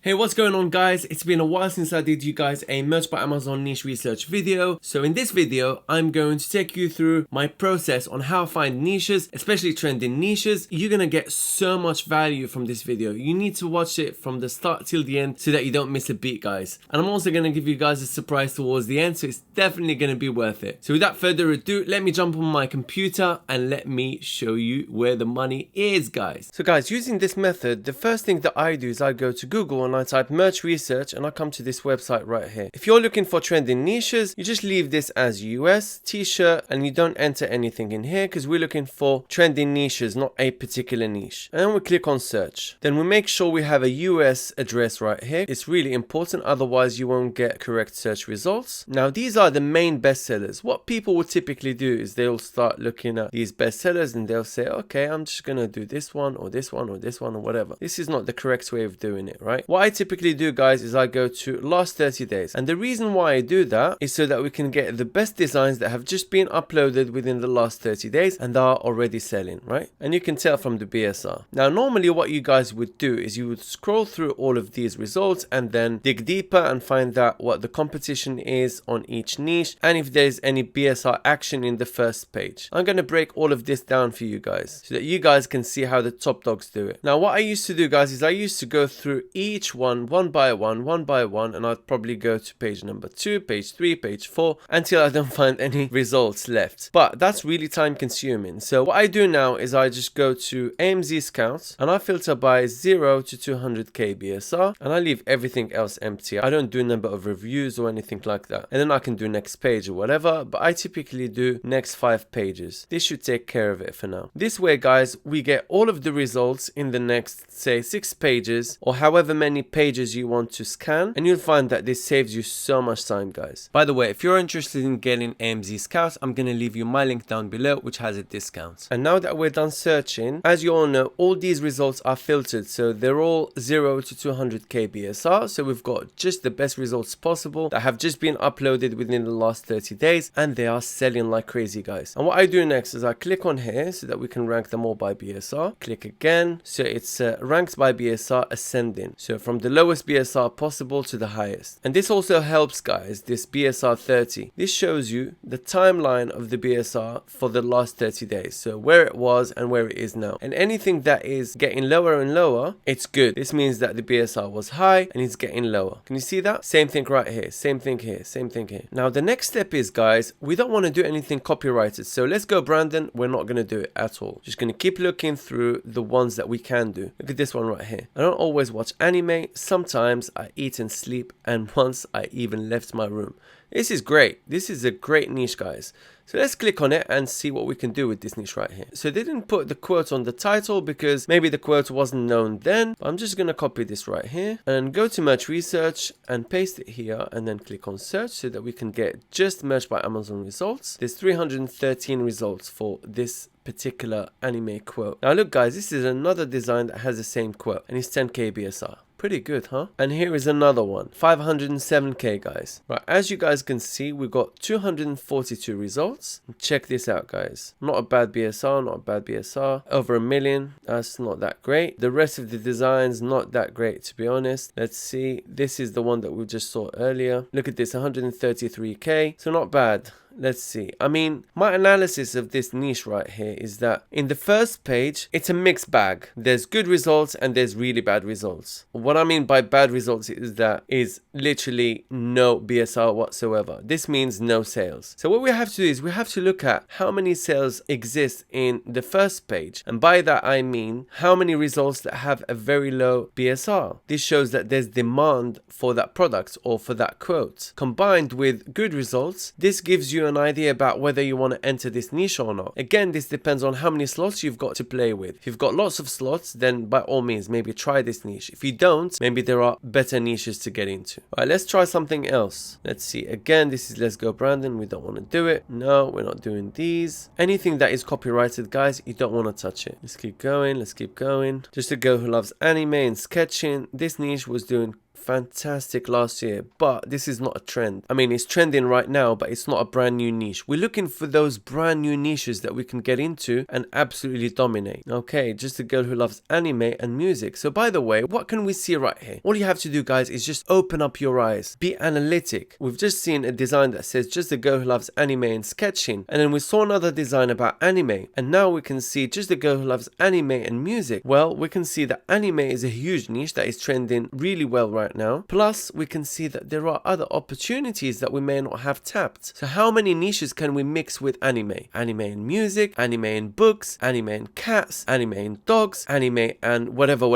Hey, what's going on guys? It's been a while since I did you guys a Merch by Amazon niche research video. So in this video, I'm going to take you through my process on how I find niches, especially trending niches. You're going to get so much value from this video. You need to watch it from the start till the end so that you don't miss a beat, guys. And I'm also going to give you guys a surprise towards the end, so it's definitely going to be worth it. So without further ado, let me jump on my computer and let me show you where the money is, guys. So guys, using this method, the first thing that I do is I go to Google and I type merch research and I come to this website right here. If you're looking for trending niches, you just leave this as US t-shirt and you don't enter anything in here because we're looking for trending niches, not a particular niche. And then we click on search. Then we make sure we have a US address right here. It's really important, otherwise you won't get correct search results. Now these are the main bestsellers. What people will typically do is they'll start looking at these bestsellers and they'll say, okay, I'm just gonna do this one or this one or this one or whatever. This is not the correct way of doing it, right? What I typically do, guys, is I go to last 30 days, and the reason why I do that is so that we can get the best designs that have just been uploaded within the last 30 days and are already selling, right? And you can tell from the BSR. Now normally what you guys would do is you would scroll through all of these results and then dig deeper and find out what the competition is on each niche and if there's any BSR action in the first page. I'm going to break all of this down for you guys so that you guys can see how the top dogs do it. Now what I used to do, guys, is I used to go through each one by one, and I'd probably go to page number 2, page 3, page 4 until I don't find any results left. But that's really time consuming. So what I do now is I just go to AMZ Scouts and I filter by 0 to 200k BSR and I leave everything else empty. I don't do number of reviews or anything like that. And then I can do next page or whatever, but I typically do next 5 pages. This should take care of it for now. This way, guys, we get all of the results in the next, say, 6 pages or however many pages you want to scan, and you'll find that this saves you so much time, guys. By the way, if you're interested in getting AMZ Scouts, I'm going to leave you my link down below, which has a discount. And now that we're done searching, as you all know, all these results are filtered, so they're all 0 to 200k BSR, so we've got just the best results possible that have just been uploaded within the last 30 days, and they are selling like crazy, guys. And what I do next is I click on here so that we can rank them all by BSR. Click again, so it's ranked by BSR ascending, so from the lowest BSR possible to the highest. And this also helps, guys, this BSR 30. This shows you the timeline of the BSR for the last 30 days. So where it was and where it is now. And anything that is getting lower and lower, it's good. This means that the BSR was high and it's getting lower. Can you see that? Same thing right here. Same thing here. Same thing here. Now the next step is, guys, we don't want to do anything copyrighted. So let's go, Brandon. We're not going to do it at all. Just going to keep looking through the ones that we can do. Look at this one right here. I don't always watch anime. Sometimes I eat and sleep, and once I even left my room. This is great. This is a great niche, guys. So let's click on it and see what we can do with this niche right here. So they didn't put the quote on the title because maybe the quote wasn't known then. But I'm just going to copy this right here and go to merch research and paste it here and then click on search so that we can get just merch by Amazon results. There's 313 results for this particular anime quote. Now look, guys, this is another design that has the same quote and it's 10k BSR. Pretty good, huh? And here is another one, 507k, guys. Right, as you guys can see, we've got 242 results. Check this out, guys. Not a bad BSR, not a bad BSR. Over 1 million, that's not that great. The rest of the designs, not that great, to be honest. Let's see, this is the one that we just saw earlier. Look at this, 133k, so not bad. Let's see. I mean, my analysis of this niche right here is that in the first page, it's a mixed bag. There's good results and there's really bad results. What I mean by bad results is that is literally no BSR whatsoever. This means no sales. So what we have to do is we have to look at how many sales exist in the first page. And by that, I mean how many results that have a very low BSR. This shows that there's demand for that product or for that quote. Combined with good results, this gives you an idea about whether you want to enter this niche or not. Again, this depends on how many slots you've got to play with. If you've got lots of slots, then by all means, maybe try this niche. If you don't, maybe there are better niches to get into. All right, let's try something else. Let's see. Again, this is Let's Go, Brandon. We don't want to do it. No, we're not doing these. Anything that is copyrighted, guys, you don't want to touch it. Let's keep going. Let's keep going. Just a girl who loves anime and sketching. This niche was doing fantastic last year, but this is not a trend. I mean, it's trending right now, but it's not a brand new niche. We're looking for those brand new niches that we can get into and absolutely dominate. Okay, just a girl who loves anime and music. So by the way, what can we see right here? All you have to do, guys, is just open up your eyes. Be analytic. We've just seen a design that says just a girl who loves anime and sketching. And then we saw another design about anime. And now we can see just a girl who loves anime and music. Well, we can see that anime is a huge niche that is trending really well right now. Plus, we can see that there are other opportunities that we may not have tapped. So how many niches can we mix with anime? Anime and music, anime and books, anime and cats, anime and dogs, anime and whatever,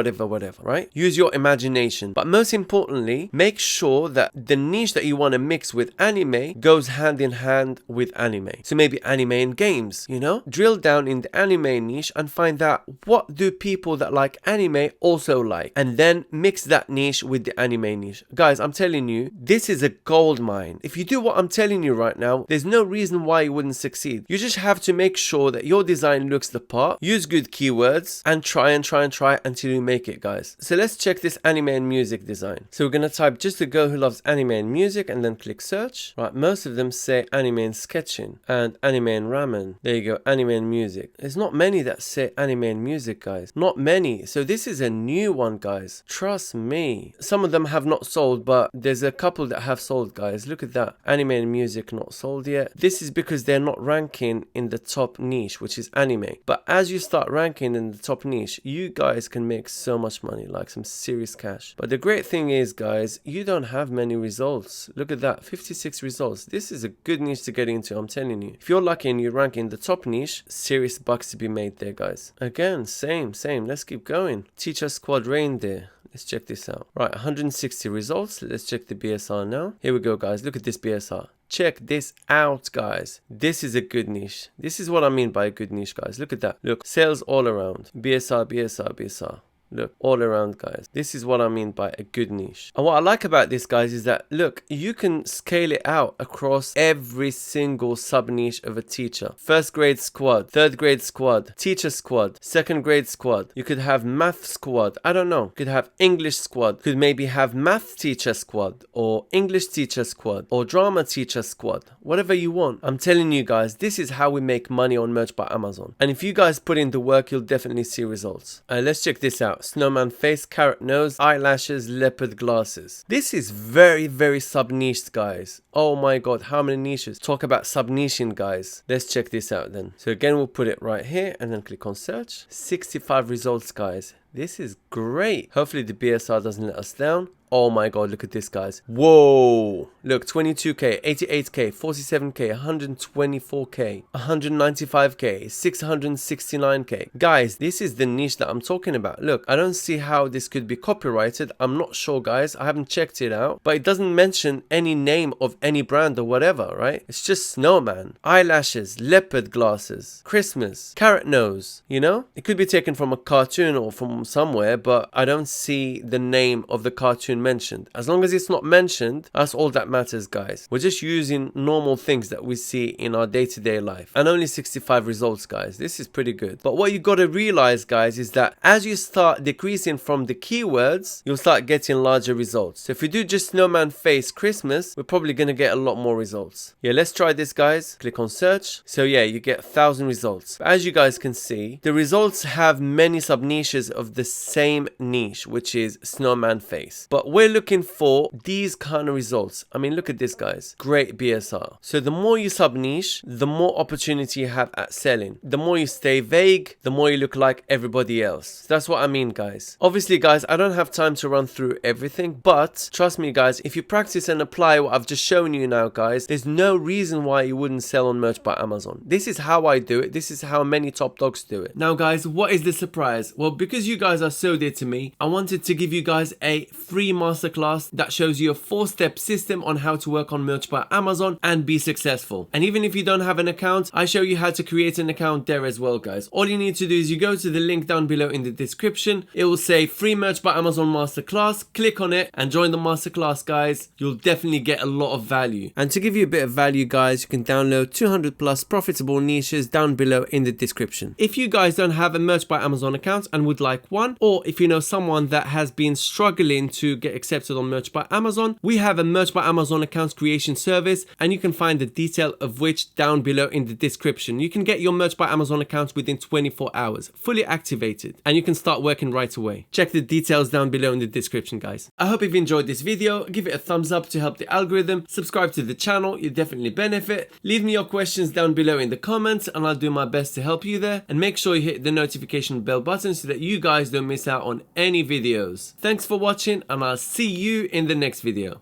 right? Use your imagination. But most importantly, make sure that the niche that you want to mix with anime goes hand in hand with anime. So maybe anime and games, you know? Drill down in the anime niche and find out what do people that like anime also like. And then mix that niche with the anime niche. Guys, I'm telling you, this is a gold mine. If you do what I'm telling you right now, there's no reason why you wouldn't succeed. You just have to make sure that your design looks the part, use good keywords, and try until you make it, guys. So let's check this anime and music design. So we're gonna type just a girl who loves anime and music and then click search. Right, most of them say anime and sketching and anime and ramen. There you go, anime and music. There's not many that say anime and music, guys. Not many. So this is a new one, guys. Trust me. Some of them have not sold, but there's a couple that have sold, guys. Look at that. Anime and music not sold yet. This is because they're not ranking in the top niche, which is anime. But as you start ranking in the top niche, you guys can make so much money, like some serious cash. But the great thing is, guys, you don't have many results. Look at that, 56 results. This is a good niche to get into, I'm telling you. If you're lucky and you rank in the top niche, serious bucks to be made there, guys. Again, same. Let's keep going. Teacher Squad Reindeer. Let's check this out. Right, 160 results. Let's check the BSR now. Here we go, guys. Look at this BSR. Check this out, guys. This is a good niche. This is what I mean by a good niche, guys. Look at that. Look, sales all around. BSR. Look, all around, guys. This is what I mean by a good niche. And what I like about this, guys, is that, look, you can scale it out across every single sub niche of a teacher. First grade squad, third grade squad, teacher squad, second grade squad. You could have math squad. I don't know. You could have English squad. Could maybe have math teacher squad or English teacher squad or drama teacher squad. Whatever you want. I'm telling you, guys, this is how we make money on Merch by Amazon. And if you guys put in the work, you'll definitely see results. Let's check this out. Snowman face, carrot nose, eyelashes, leopard glasses. This is very sub-niched, guys. Oh my god, how many niches? Talk about sub-niching, guys. Let's check this out then. So again, we'll put it right here and then click on search. 65 results, guys. This is great. Hopefully the BSR doesn't let us down. Oh my god, look at this, guys. Whoa. Look, 22k, 88k, 47k, 124k, 195k, 669k. Guys, this is the niche that I'm talking about. Look, I don't see how this could be copyrighted. I'm not sure, guys. I haven't checked it out. But it doesn't mention any name of any brand or whatever, right? It's just snowman, eyelashes, leopard glasses, Christmas, carrot nose, you know? It could be taken from a cartoon or from somewhere, but I don't see the name of the cartoon mentioned. As long as it's not mentioned, that's all that matters, guys. We're just using normal things that we see in our day-to-day life. And only 65 results, guys. This is pretty good. But what you got to realize, guys, is that as you start decreasing from the keywords, you'll start getting larger results. So if we do just snowman face Christmas, we're probably going to get a lot more results. Yeah, let's try this, guys. Click on search. So yeah, you get 1,000 results. But as you guys can see, the results have many sub-niches of the same niche, which is snowman face. But we're looking for these kind of results. I mean, look at this, guys. Great BSR. So the more you sub-niche, the more opportunity you have at selling. The more you stay vague, the more you look like everybody else. That's what I mean, guys. Obviously, guys, I don't have time to run through everything, but trust me, guys, if you practice and apply what I've just shown you now, guys, there's no reason why you wouldn't sell on Merch by Amazon. This is how I do it. This is how many top dogs do it. Now, guys, what is the surprise? Well, because you guys are so dear to me, I wanted to give you guys a free masterclass that shows you a 4-step system on how to work on Merch by Amazon and be successful. And even if you don't have an account, I show you how to create an account there as well, guys. All you need to do is you go to the link down below in the description. It will say free Merch by Amazon masterclass. Click on it and join the masterclass, guys. You'll definitely get a lot of value. And to give you a bit of value, guys, you can download 200 plus profitable niches down below in the description. If you guys don't have a Merch by Amazon account and would like one, or if you know someone that has been struggling to get accepted on Merch by Amazon, we have a Merch by Amazon account creation service, and you can find the detail of which down below in the description. You can get your Merch by Amazon account within 24 hours, fully activated, and you can start working right away. Check the details down below in the description, guys. I hope you've enjoyed this video. Give it a thumbs up to help the algorithm. Subscribe to the channel, you definitely benefit. Leave me your questions down below in the comments and I'll do my best to help you there. And make sure you hit the notification bell button so that you guys don't miss out on any videos. Thanks for watching and I'll see you in the next video.